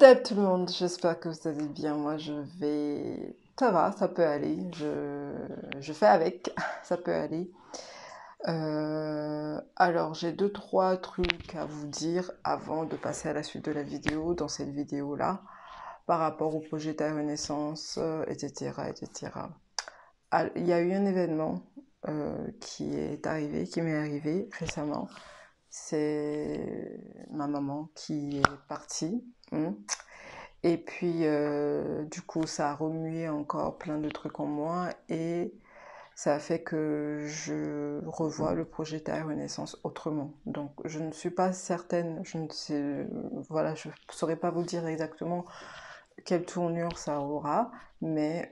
Salut tout le monde, j'espère que vous allez bien. Moi je vais... Ça va, ça peut aller. Je fais avec, ça peut aller. Alors j'ai deux, trois trucs à vous dire avant de passer à la suite de la vidéo, dans cette vidéo-là, par rapport au projet Terre Renaissance, etc., etc. Il y a eu un événement qui m'est arrivé récemment. C'est ma maman qui est partie. Et puis, du coup, ça a remué encore plein de trucs en moi et ça a fait que je revois le projet Terre Renaissance autrement. Donc, je ne suis pas certaine, je ne sais, voilà, je ne saurais pas vous dire exactement quelle tournure ça aura, mais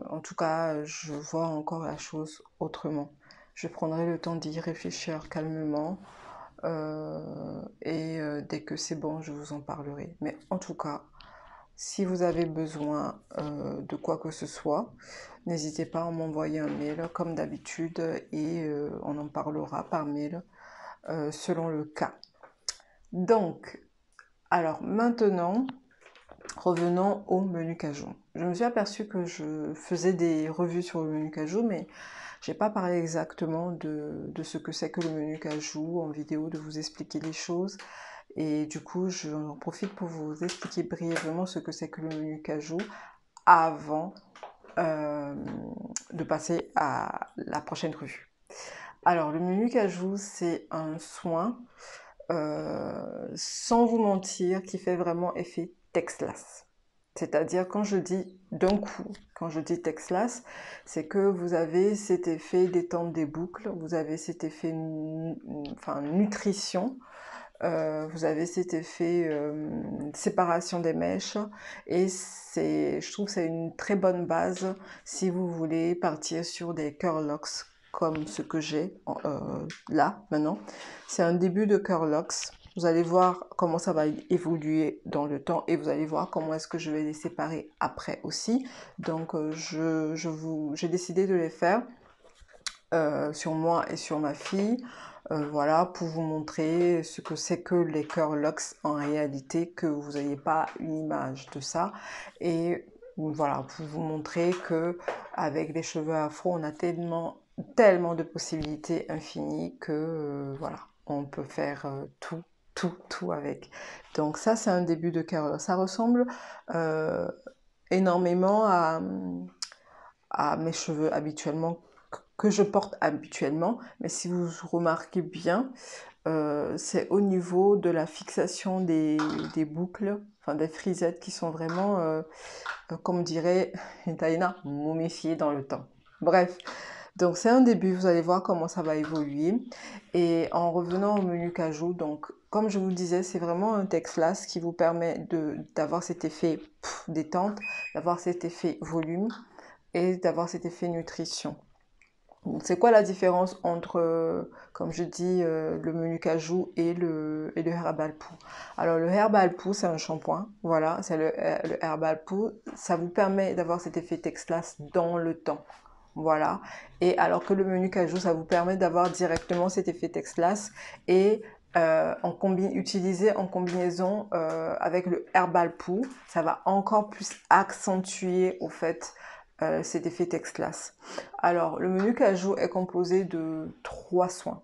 en tout cas, je vois encore la chose autrement. Je prendrai le temps d'y réfléchir calmement et dès que c'est bon, je vous en parlerai. Mais en tout cas, si vous avez besoin de quoi que ce soit, n'hésitez pas à m'envoyer un mail comme d'habitude et on en parlera par mail selon le cas. Donc, alors maintenant, revenons au menu cajou. Je me suis aperçue que je faisais des revues sur le menu cajou, mais j'ai pas parlé exactement de ce que c'est que le menu cajou en vidéo, de vous expliquer les choses. Et du coup, j'en profite pour vous expliquer brièvement ce que c'est que le menu cajou avant de passer à la prochaine revue. Alors, le menu cajou, c'est un soin, sans vous mentir, qui fait vraiment effet Texlas. C'est-à-dire, quand je dis d'un coup, quand je dis Texlas, c'est que vous avez cet effet détente des boucles, vous avez cet effet nutrition, vous avez cet effet séparation des mèches et je trouve que c'est une très bonne base si vous voulez partir sur des curlocks comme ce que j'ai là maintenant. C'est un début de curlocks. Vous allez voir comment ça va évoluer dans le temps et vous allez voir comment est-ce que je vais les séparer après aussi. Donc j'ai décidé de les faire sur moi et sur ma fille. Voilà, pour vous montrer ce que c'est que les curlocks en réalité, que vous n'ayez pas une image de ça. Et voilà, pour vous montrer que avec les cheveux afro, on a tellement de possibilités infinies que voilà, on peut faire tout avec. Donc ça, c'est un début de curl. Ça ressemble énormément à mes cheveux habituellement que je porte habituellement, mais si vous remarquez bien, c'est au niveau de la fixation des boucles, enfin des frisettes qui sont vraiment, comme dirait Taina, momifiées dans le temps. Bref, donc c'est un début, vous allez voir comment ça va évoluer. Et en revenant au menu cajou, donc comme je vous disais, c'est vraiment un Texlas qui vous permet d'avoir cet effet détente, d'avoir cet effet volume et d'avoir cet effet nutrition. C'est quoi la différence entre, comme je dis, le menu cajou et le Herbal Poo? Alors le Herbal Poo, c'est un shampoing, voilà, c'est le Herbal Poo. Ça vous permet d'avoir cet effet Texlas dans le temps, voilà. Et alors que le menu cajou, ça vous permet d'avoir directement cet effet Texlas et utilisé en combinaison avec le Herbal Poo, ça va encore plus accentuer au fait cet effet Texlas. Alors, le menu cajou est composé de 3 soins.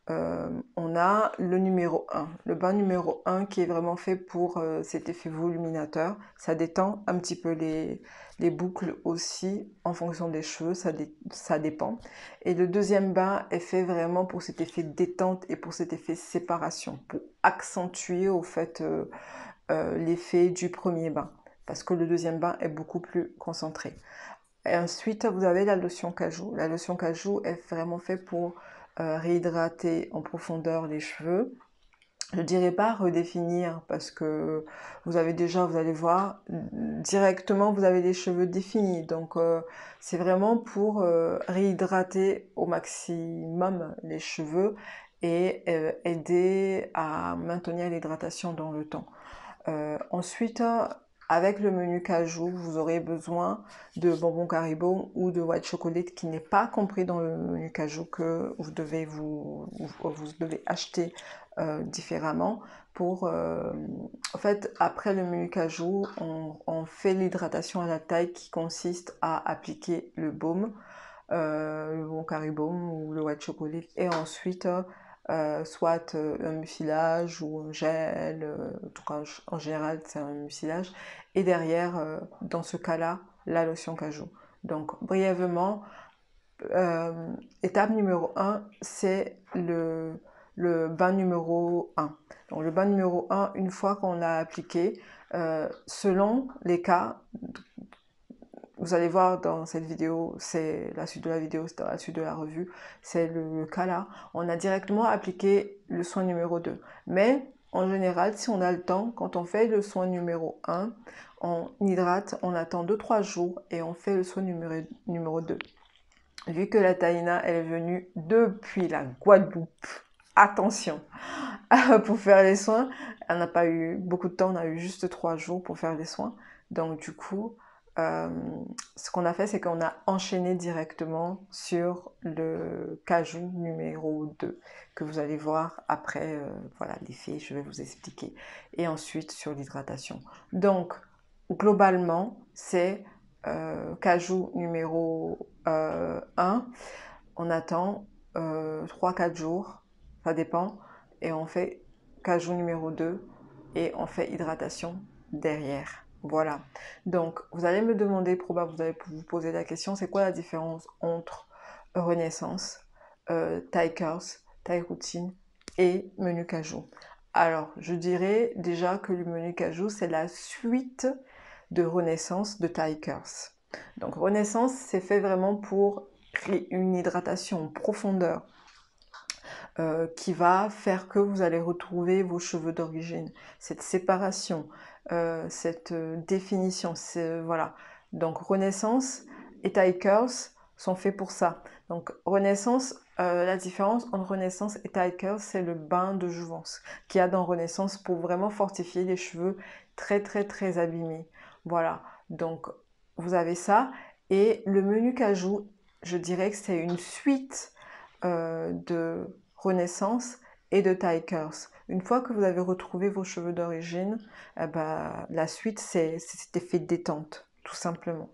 On a le numéro 1, le bain numéro 1 qui est vraiment fait pour cet effet voluminateur. Ça détend un petit peu les boucles aussi en fonction des cheveux, ça dépend. Et le deuxième bain est fait vraiment pour cet effet détente et pour cet effet séparation, pour accentuer au fait l'effet du premier bain, parce que le deuxième bain est beaucoup plus concentré. Et ensuite, vous avez la lotion cajou. La lotion cajou est vraiment faite pour réhydrater en profondeur les cheveux. Je ne dirais pas redéfinir parce que vous allez voir, directement vous avez les cheveux définis. Donc c'est vraiment pour réhydrater au maximum les cheveux et aider à maintenir l'hydratation dans le temps. Ensuite, avec le menu cajou, vous aurez besoin de bonbons Haribo ou de white chocolate qui n'est pas compris dans le menu cajou, que vous devez acheter différemment. En fait, après le menu cajou, on fait l'hydratation à la taille qui consiste à appliquer le baume, le bon Caribaume ou le white chocolate, et ensuite soit un mucilage ou un gel, en tout cas en général c'est un mucilage, et derrière, dans ce cas-là, la lotion cajou. Donc brièvement, étape numéro 1, c'est le bain numéro 1. Donc le bain numéro 1, une fois qu'on l'a appliqué, selon les cas, vous allez voir dans cette vidéo, c'est la suite de la vidéo, c'est dans la suite de la revue, c'est le cas là. On a directement appliqué le soin numéro 2. Mais en général, si on a le temps, quand on fait le soin numéro 1, on hydrate, on attend 2-3 jours et on fait le soin numéro 2. Vu que la Taïna, elle est venue depuis la Guadeloupe, attention, pour faire les soins, elle n'a pas eu beaucoup de temps, on a eu juste 3 jours pour faire les soins. Donc du coup, ce qu'on a fait, c'est qu'on a enchaîné directement sur le cajou numéro 2, que vous allez voir après, voilà, l'effet, je vais vous expliquer. Et ensuite sur l'hydratation. Donc, globalement, c'est cajou numéro 1, on attend 3-4 jours, ça dépend, et on fait cajou numéro 2 et on fait hydratation derrière. Voilà. Donc, vous allez me demander, probablement, vous allez vous poser la question, c'est quoi la différence entre Renaissance, Thai Curls, Thai Routine et menu cajou? Alors, je dirais déjà que le menu cajou, c'est la suite de Renaissance de Thai Curls. Donc, Renaissance, c'est fait vraiment pour une hydratation en profondeur. Qui va faire que vous allez retrouver vos cheveux d'origine, cette séparation, cette définition, voilà. Donc Renaissance et Thai Curls sont faits pour ça. Donc Renaissance, la différence entre Renaissance et Thai Curls, c'est le bain de jouvence qu'il y a dans Renaissance pour vraiment fortifier les cheveux très très très abîmés. Voilà, donc vous avez ça. Et le menu cajou, je dirais que c'est une suite de Renaissance et de Thai Curls. Une fois que vous avez retrouvé vos cheveux d'origine, la suite, c'est cet effet de détente, tout simplement.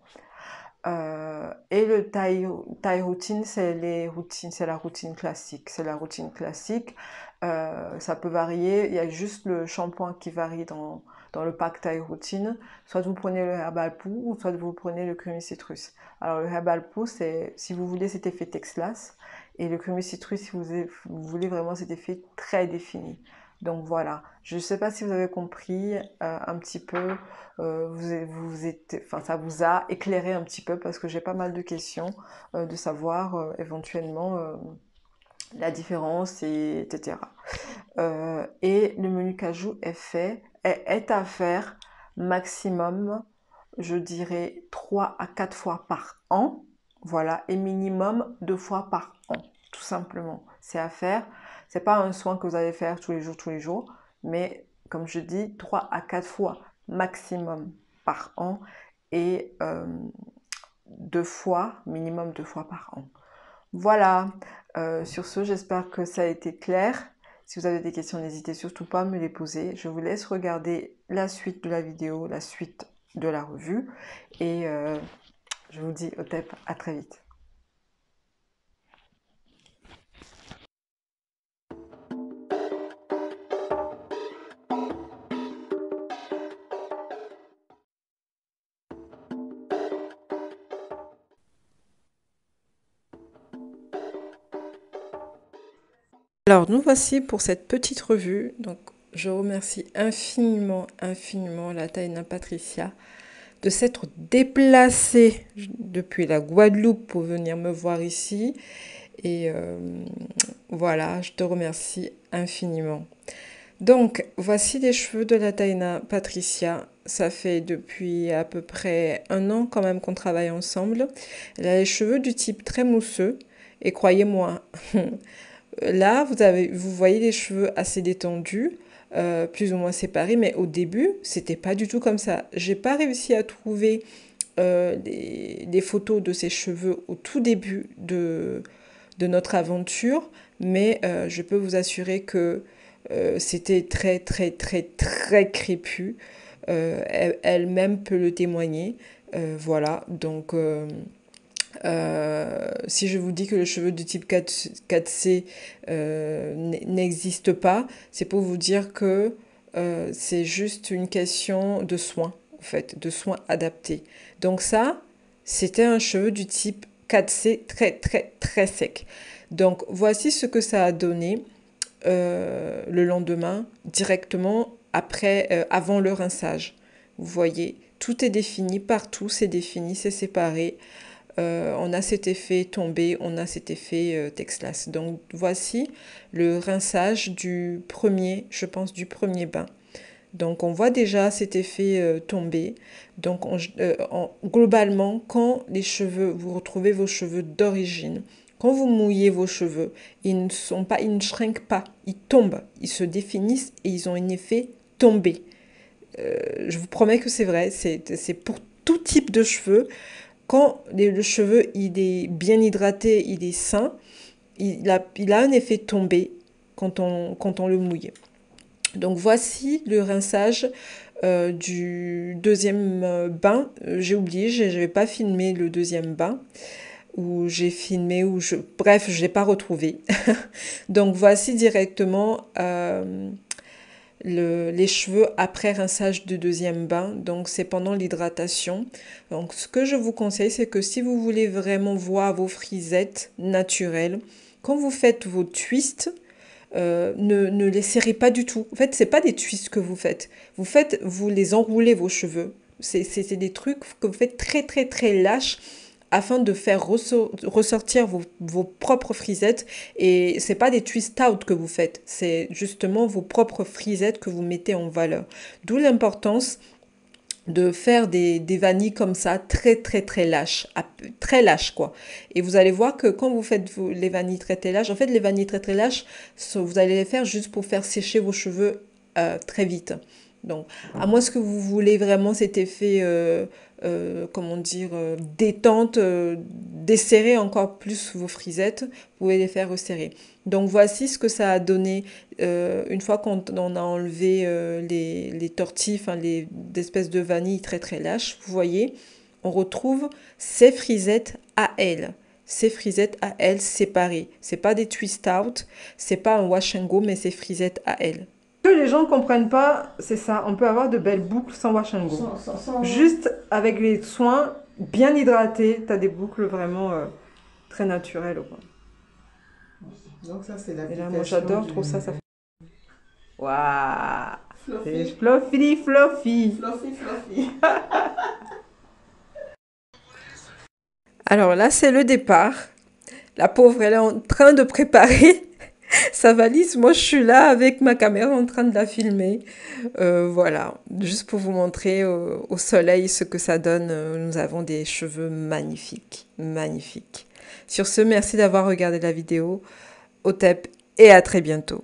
Et le Thai routine, c'est la routine classique. C'est la routine classique. Ça peut varier. Il y a juste le shampoing qui varie dans le pack Thai routine. Soit vous prenez le Herbal Poo ou soit vous prenez le Creamy Citrus. Alors le Herbal Poo, c'est si vous voulez cet effet Texlas, et le Creamy Citrus si vous voulez vraiment cet effet très défini. Donc voilà, je ne sais pas si vous avez compris un petit peu, ça vous a éclairé un petit peu parce que j'ai pas mal de questions de savoir éventuellement la différence, etc. Et le menu cajou est à faire maximum, je dirais 3 à 4 fois par an, voilà, et minimum 2 fois par an, tout simplement. C'est à faire, c'est pas un soin que vous allez faire tous les jours, mais comme je dis, 3 à 4 fois maximum par an et 2 fois, minimum 2 fois par an. Voilà, sur ce, j'espère que ça a été clair. Si vous avez des questions, n'hésitez surtout pas à me les poser. Je vous laisse regarder la suite de la vidéo, la suite de la revue. Et je vous dis au TEP, à très vite. Alors, nous voici pour cette petite revue. Donc, je remercie infiniment la Taïna Patricia de s'être déplacée depuis la Guadeloupe pour venir me voir ici. Et voilà, je te remercie infiniment. Donc, voici les cheveux de la Taïna Patricia. Ça fait depuis à peu près 1 an quand même qu'on travaille ensemble. Elle a les cheveux du type très mousseux. Et croyez-moi, là, vous voyez les cheveux assez détendus. plus ou moins séparés, mais au début, c'était pas du tout comme ça. J'ai pas réussi à trouver des photos de ses cheveux au tout début de notre aventure, mais je peux vous assurer que c'était très très très très crépus. Elle-même peut le témoigner. Voilà, donc si je vous dis que le cheveu de type 4C n'existe pas, c'est pour vous dire que c'est juste une question de soins, en fait, de soins adaptés. Donc ça, c'était un cheveu du type 4C très très très sec. Donc voici ce que ça a donné le lendemain, directement après, avant le rinçage. Vous voyez, tout est défini, partout c'est défini, c'est séparé. On a cet effet tombé, on a cet effet Texlas. Donc voici le rinçage du premier, je pense, du premier bain. Donc on voit déjà cet effet tombé. Donc globalement, quand les cheveux, vous retrouvez vos cheveux d'origine, quand vous mouillez vos cheveux, ils ne shrinkent pas, ils tombent, ils se définissent et ils ont un effet tombé. Je vous promets que c'est vrai, c'est pour tout type de cheveux. Quand le cheveu il est bien hydraté, il est sain, il a un effet tombé quand on le mouille. Donc voici le rinçage du deuxième bain. J'ai oublié, je n'avais pas filmé le deuxième bain. Ou j'ai filmé, bref, je ne l'ai pas retrouvé. Donc voici directement les cheveux après rinçage du deuxième bain. Donc c'est pendant l'hydratation. Donc ce que je vous conseille, c'est que si vous voulez vraiment voir vos frisettes naturelles, quand vous faites vos twists, ne les serrez pas du tout. En fait, c'est pas des twists que vous faites. Vous les enroulez vos cheveux. C'est des trucs que vous faites très très très lâches afin de faire ressortir vos propres frisettes. Et c'est pas des twist out que vous faites. C'est justement vos propres frisettes que vous mettez en valeur. D'où l'importance de faire des vanilles comme ça, très très très lâches, très lâches quoi. Et vous allez voir que quand vous faites les vanilles très très lâches, en fait les vanilles très très lâches, vous allez les faire juste pour faire sécher vos cheveux très vite. Donc, à moins que vous voulez vraiment cet effet, comment dire, détente, desserrer encore plus vos frisettes, vous pouvez les faire resserrer. Donc, voici ce que ça a donné une fois qu'on a enlevé les tortilles, enfin les espèces de vanille très très lâches. Vous voyez, on retrouve ces frisettes à elles. Ces frisettes à elles séparées. C'est pas des twist out, c'est pas un wash and go, mais c'est frisettes à elles. Ce que les gens ne comprennent pas, c'est ça. On peut avoir de belles boucles sans wash and go. Juste avec les soins bien hydratés, tu as des boucles vraiment très naturelles. Quoi. Donc ça, c'est la. Et là, moi, j'adore trop ça. Ça fait... Waouh! C'est fluffy, fluffy. Fluffy, fluffy. Alors là, c'est le départ. La pauvre, elle est en train de préparer sa valise. Moi, je suis là avec ma caméra en train de la filmer. Voilà, juste pour vous montrer au soleil ce que ça donne. Nous avons des cheveux magnifiques, magnifiques. Sur ce, merci d'avoir regardé la vidéo. Au tep et à très bientôt.